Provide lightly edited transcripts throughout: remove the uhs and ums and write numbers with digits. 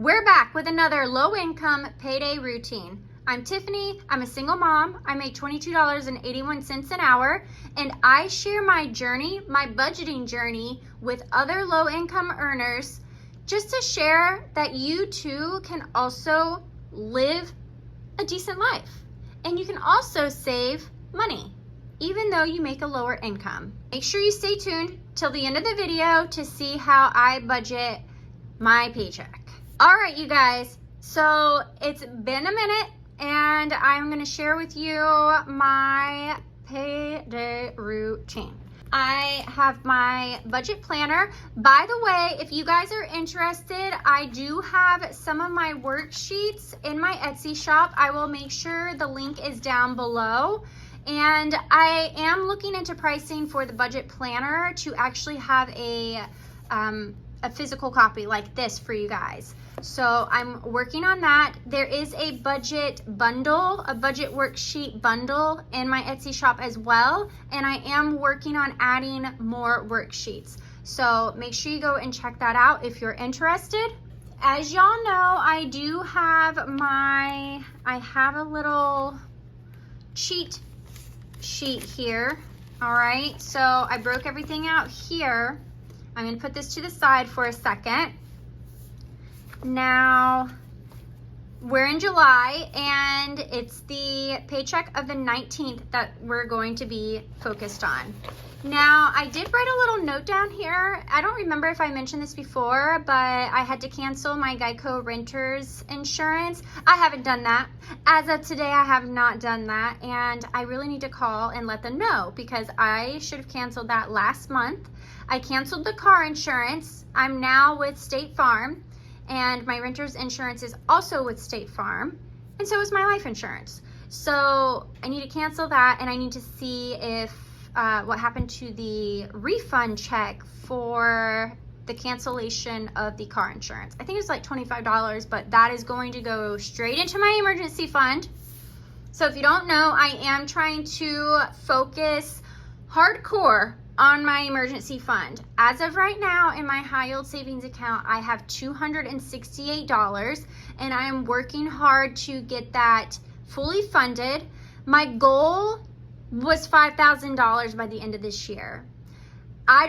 We're back with another low-income payday routine. I'm Tiffany. I'm a single mom. I make $22.81 an hour, and I share my journey, my budgeting journey, with other low-income earners just to share that you too can also live a decent life. And you can also save money, even though you make a lower income. Make sure you stay tuned till the end of the video to see how I budget my paycheck. All right, you guys, so it's been a minute and I'm gonna share with you my payday routine. I have my budget planner. By the way, if you guys are interested, I do have some of my worksheets in my Etsy shop. I will make sure the link is down below. And I am looking into pricing for the budget planner to actually have a physical copy like this for you guys. So I'm working on that. There is a budget bundle, a budget worksheet bundle in my Etsy shop as well. And I am working on adding more worksheets. So make sure you go and check that out if you're interested. As y'all know, I do have I have a little cheat sheet here. All right, so I broke everything out here. I'm gonna put this to the side for a second. Now, we're in July and it's the paycheck of the 19th that we're going to be focused on. Now, I did write a little note down here. I don't remember if I mentioned this before, but I had to cancel my Geico renter's insurance. I haven't done that. As of today, I have not done that, and I really need to call and let them know because I should have canceled that last month. I canceled the car insurance. I'm now with State Farm, and my renter's insurance is also with State Farm, and so is my life insurance. So I need to cancel that, and I need to see if what happened to the refund check for the cancellation of the car insurance. I think it's like $25, but that is going to go straight into my emergency fund. So if you don't know, I am trying to focus hardcore on my emergency fund. As of right now, in my high yield savings account, I have $268, and I am working hard to get that fully funded. My goal was $5,000 by the end of this year. I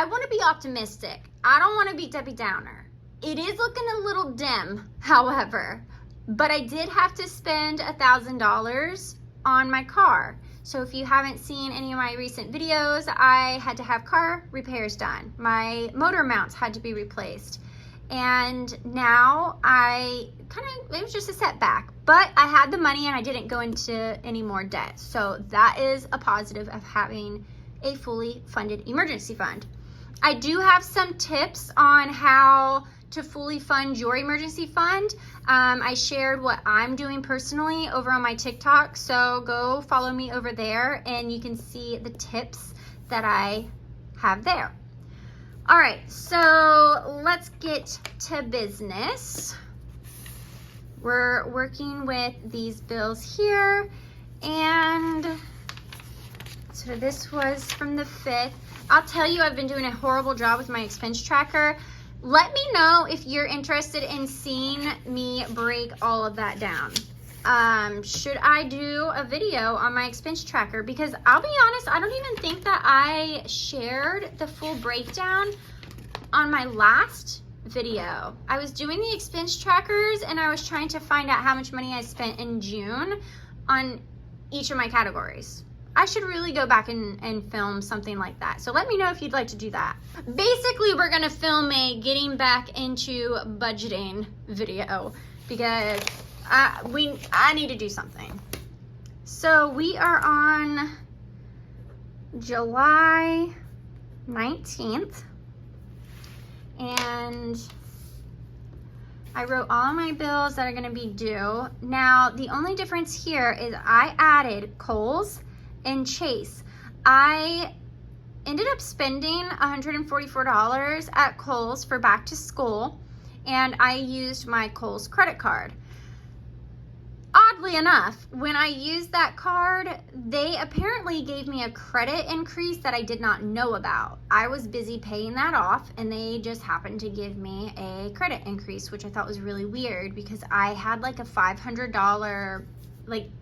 want to be optimistic. I don't want to be Debbie Downer. It is looking a little dim, however, but I did have to spend $1,000 on my car. So if you haven't seen any of my recent videos, I had to have car repairs done. My motor mounts had to be replaced. And now it was just a setback, but I had the money and I didn't go into any more debt. So that is a positive of having a fully funded emergency fund. I do have some tips on how to fully fund your emergency fund. I shared what I'm doing personally over on my TikTok, so go follow me over there and you can see the tips that I have there. All right, so let's get to business. We're working with these bills here, and so this was from the 5th. I'll tell you, I've been doing a horrible job with my expense tracker. Let me know if you're interested in seeing me break all of that down. Should I do a video on my expense tracker? Because I'll be honest, I don't even think that I shared the full breakdown on my last video. I was doing the expense trackers and I was trying to find out how much money I spent in June on each of my categories. I should really go back and film something like that. So let me know if you'd like to do that. Basically, we're gonna film a getting back into budgeting video because I need to do something. So we are on July 19th, and I wrote all of my bills that are gonna be due. Now, the only difference here is I added Kohl's and Chase. I ended up spending $144 at Kohl's for back to school, and I used my Kohl's credit card. Odd oddly enough, when I used that card, they apparently gave me a credit increase that I did not know about. I was busy paying that off, and they just happened to give me a credit increase, which I thought was really weird because I had like a $500,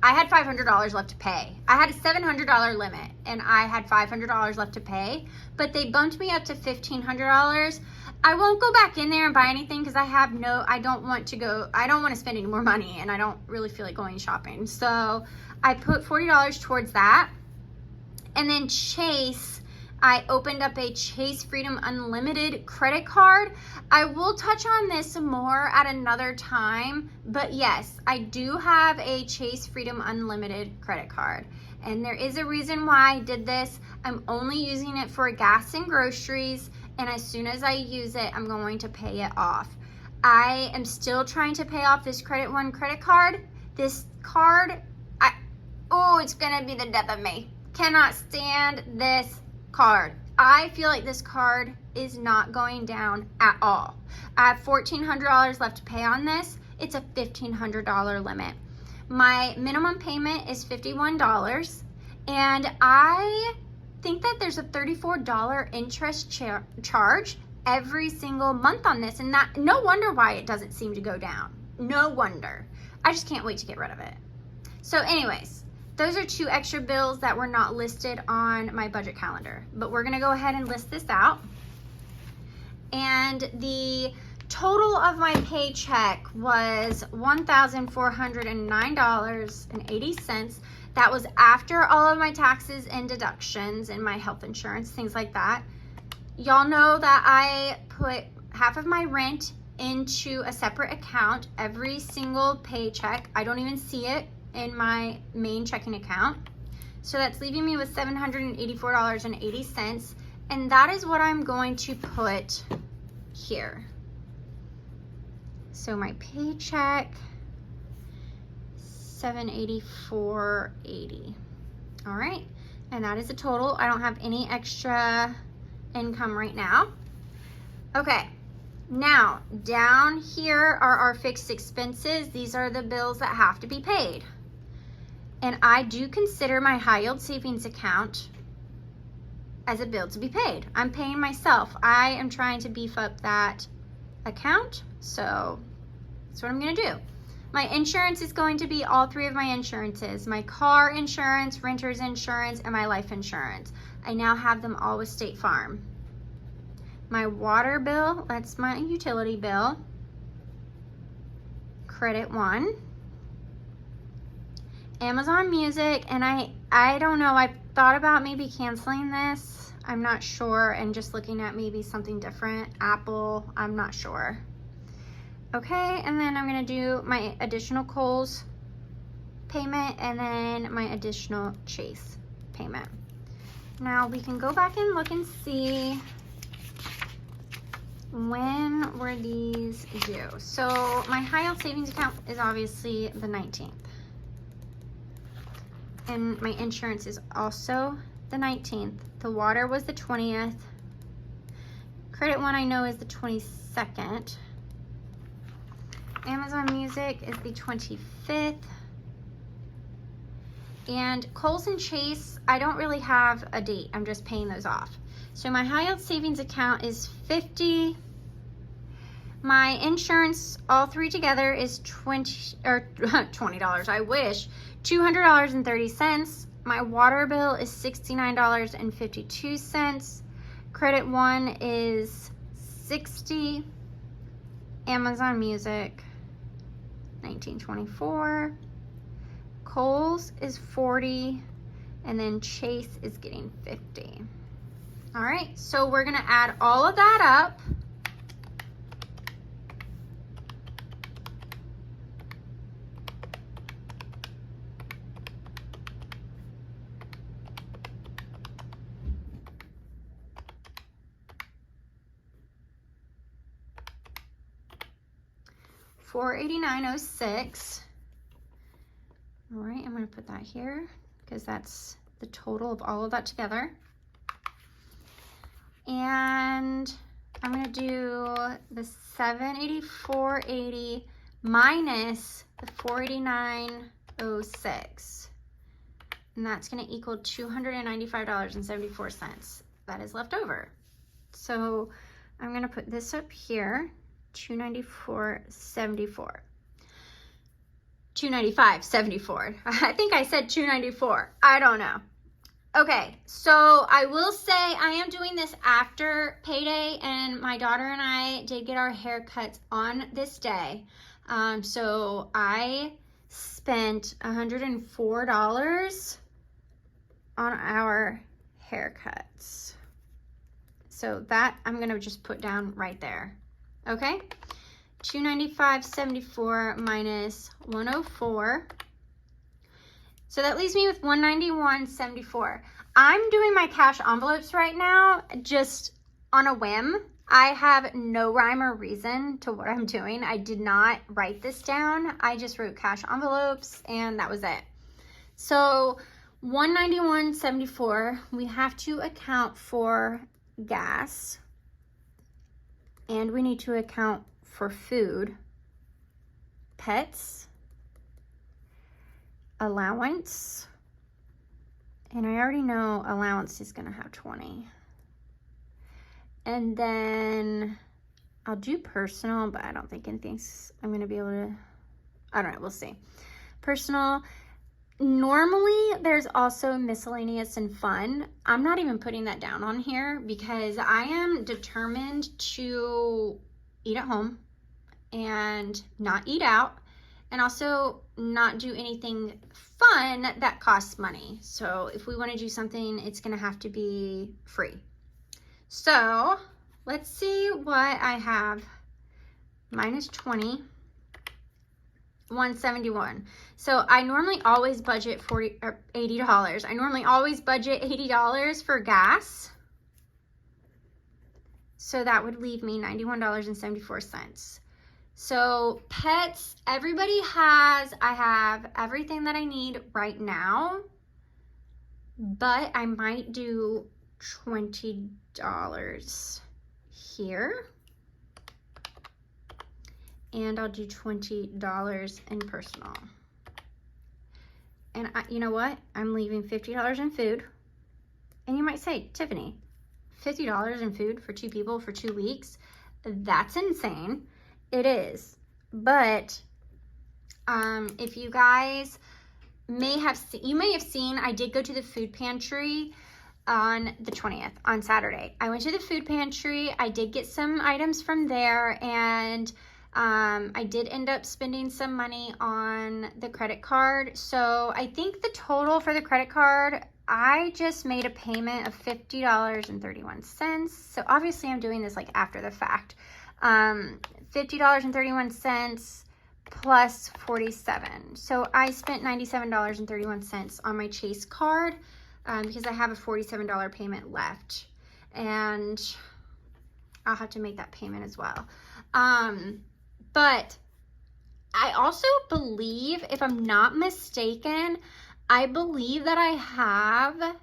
I had $500 left to pay. I had a $700 limit, and I had $500 left to pay, but they bumped me up to $1,500. I won't go back in there and buy anything because I don't want to spend any more money, and I don't really feel like going shopping. So I put $40 towards that. And then Chase, I opened up a Chase Freedom Unlimited credit card. I will touch on this more at another time, but yes, I do have a Chase Freedom Unlimited credit card. And there is a reason why I did this. I'm only using it for gas and groceries, and as soon as I use it, I'm going to pay it off. I am still trying to pay off this Credit One credit card. This card, it's gonna be the death of me. Cannot stand this card. I feel like this card is not going down at all. I have $1,400 left to pay on this. It's a $1,500 limit. My minimum payment is $51, and I think that there's a $34 interest charge every single month on this, and that no wonder why it doesn't seem to go down. No wonder. I just can't wait to get rid of it. So anyways, those are 2 extra bills that were not listed on my budget calendar, but we're gonna go ahead and list this out. And the total of my paycheck was $1,409.80. That was after all of my taxes and deductions and my health insurance, things like that. Y'all know that I put half of my rent into a separate account every single paycheck. I don't even see it in my main checking account. So that's leaving me with $784.80. And that is what I'm going to put here. So my paycheck, $784.80. All right, and that is the total. I don't have any extra income right now. Okay, now down here are our fixed expenses. These are the bills that have to be paid. And I do consider my high yield savings account as a bill to be paid. I'm paying myself. I am trying to beef up that account, so that's what I'm gonna do. My insurance is going to be all 3 of my insurances: my car insurance, renter's insurance, and my life insurance. I now have them all with State Farm. My water bill, that's my utility bill. Credit One. Amazon Music, and I don't know, I thought about maybe canceling this. I'm not sure, and just looking at maybe something different. Apple, I'm not sure. Okay, and then I'm gonna do my additional Kohl's payment and then my additional Chase payment. Now we can go back and look and see when were these due. So my high yield savings account is obviously the 19th. And my insurance is also the 19th. The water was the 20th. Credit One I know is the 22nd. Amazon Music is the 25th. And Kohl's and Chase, I don't really have a date. I'm just paying those off. So my high yield savings account is $50. My insurance, all 3 together, is $20. I wish. $200.30. My water bill is $69.52. Credit One is $60. Amazon Music, $19.24. Kohl's is $40, and then Chase is getting $50. All right, so we're gonna add all of that up. $489.06. All right, I'm going to put that here because that's the total of all of that together. And I'm going to do the $784.80 minus the $489 $295.06. And that's going to equal $295.74 that is left over. So I'm going to put this up here, $294.74. $295.74. I think I said $294. I don't know. Okay, so I will say I am doing this after payday, and my daughter and I did get our haircuts on this day. So I spent $104 on our haircuts. So that I'm gonna just put down right there. Okay, $295.74 minus 104. So that leaves me with $191.74. I'm doing my cash envelopes right now just on a whim. I have no rhyme or reason to what I'm doing. I did not write this down. I just wrote cash envelopes and that was it. So $191.74, we have to account for gas, and we need to account for food, pets, allowance, and I already know allowance is gonna have 20. And then I'll do personal, but I don't think I'm gonna be able to, I don't know, we'll see. Personal. Normally, there's also miscellaneous and fun. I'm not even putting that down on here because I am determined to eat at home and not eat out, and also not do anything fun that costs money. So if we want to do something, it's going to have to be free. So let's see what I have. Minus 20. $171. So I normally always budget $80. I normally always budget $80 for gas. So that would leave me $91.74. So pets, everybody has, I have everything that I need right now, but I might do $20 here. And I'll do $20 in personal. And you know what? I'm leaving $50 in food. And you might say, Tiffany, $50 in food for 2 people for 2 weeks? That's insane. It is. But if you guys may have seen, I did go to the food pantry on the 20th, on Saturday. I went to the food pantry. I did get some items from there, and I did end up spending some money on the credit card. So I think the total for the credit card, I just made a payment of $50.31. So obviously I'm doing this like after the fact. $50.31 plus 47. So I spent $97.31 on my Chase card because I have a $47 payment left, and I'll have to make that payment as well. But I also believe, if I'm not mistaken, I believe that I have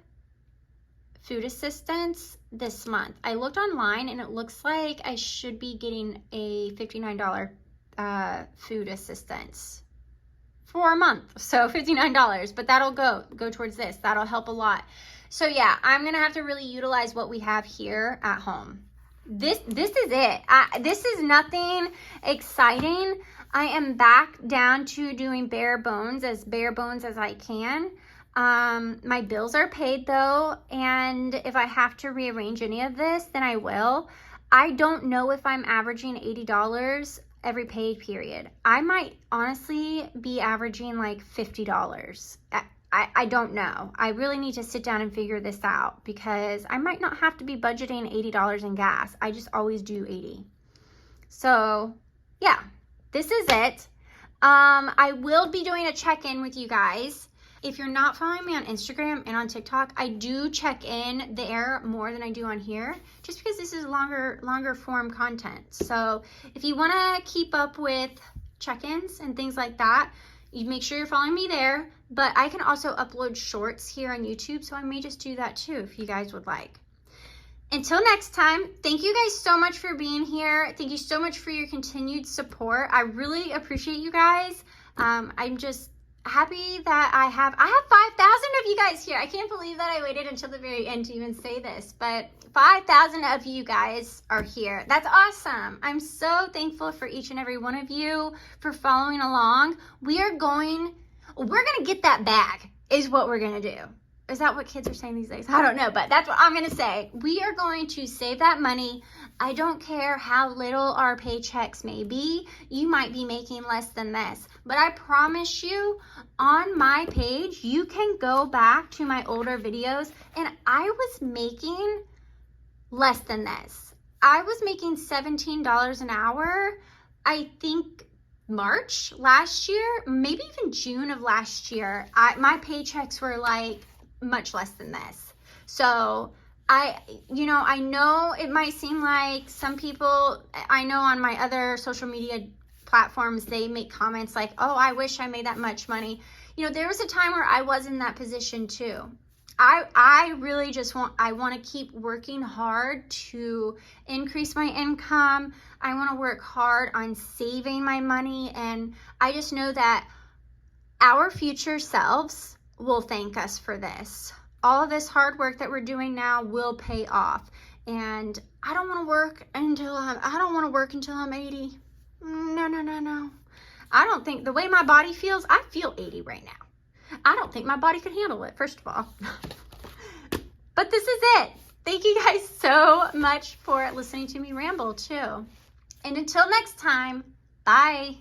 food assistance this month. I looked online and it looks like I should be getting a $59 food assistance for a month. So $59, but that'll go towards this. That'll help a lot. So yeah, I'm gonna have to really utilize what we have here at home. This is it. This is nothing exciting. I am back down to doing bare bones as I can. My bills are paid though, and if I have to rearrange any of this, then I will. I don't know if I'm averaging $80 every pay period. I might honestly be averaging like $50. I don't know. I really need to sit down and figure this out because I might not have to be budgeting $80 in gas. I just always do 80. So yeah, this is it. I will be doing a check-in with you guys. If you're not following me on Instagram and on TikTok, I do check in there more than I do on here, just because this is longer form content. So if you want to keep up with check-ins and things like that, you make sure you're following me there. But I can also upload shorts here on YouTube, so I may just do that too if you guys would like. Until next time, thank you guys so much for being here. Thank you so much for your continued support. I really appreciate you guys. happy that I have 5,000 of you guys here. I can't believe that I waited until the very end to even say this, but 5,000 of you guys are here. That's awesome. I'm so thankful for each and every one of you for following along. We're going to get that bag is what we're going to do. Is that what kids are saying these days? I don't know, but that's what I'm going to say. We are going to save that money. I don't care how little our paychecks may be. You might be making less than this, but I promise you on my page, you can go back to my older videos and I was making less than this. I was making $17 an hour. I think March last year, maybe even June of last year, my paychecks were like much less than this. So I know it might seem like some people, I know on my other social media platforms, they make comments like, oh, I wish I made that much money. You know, there was a time where I was in that position too. I really just want to keep working hard to increase my income. I want to work hard on saving my money. And I just know that our future selves will thank us for this. All of this hard work that we're doing now will pay off. And I don't want to work until I'm 80. No. I don't think, the way my body feels, I feel 80 right now. I don't think my body could handle it, first of all. But this is it. Thank you guys so much for listening to me ramble too. And until next time, bye.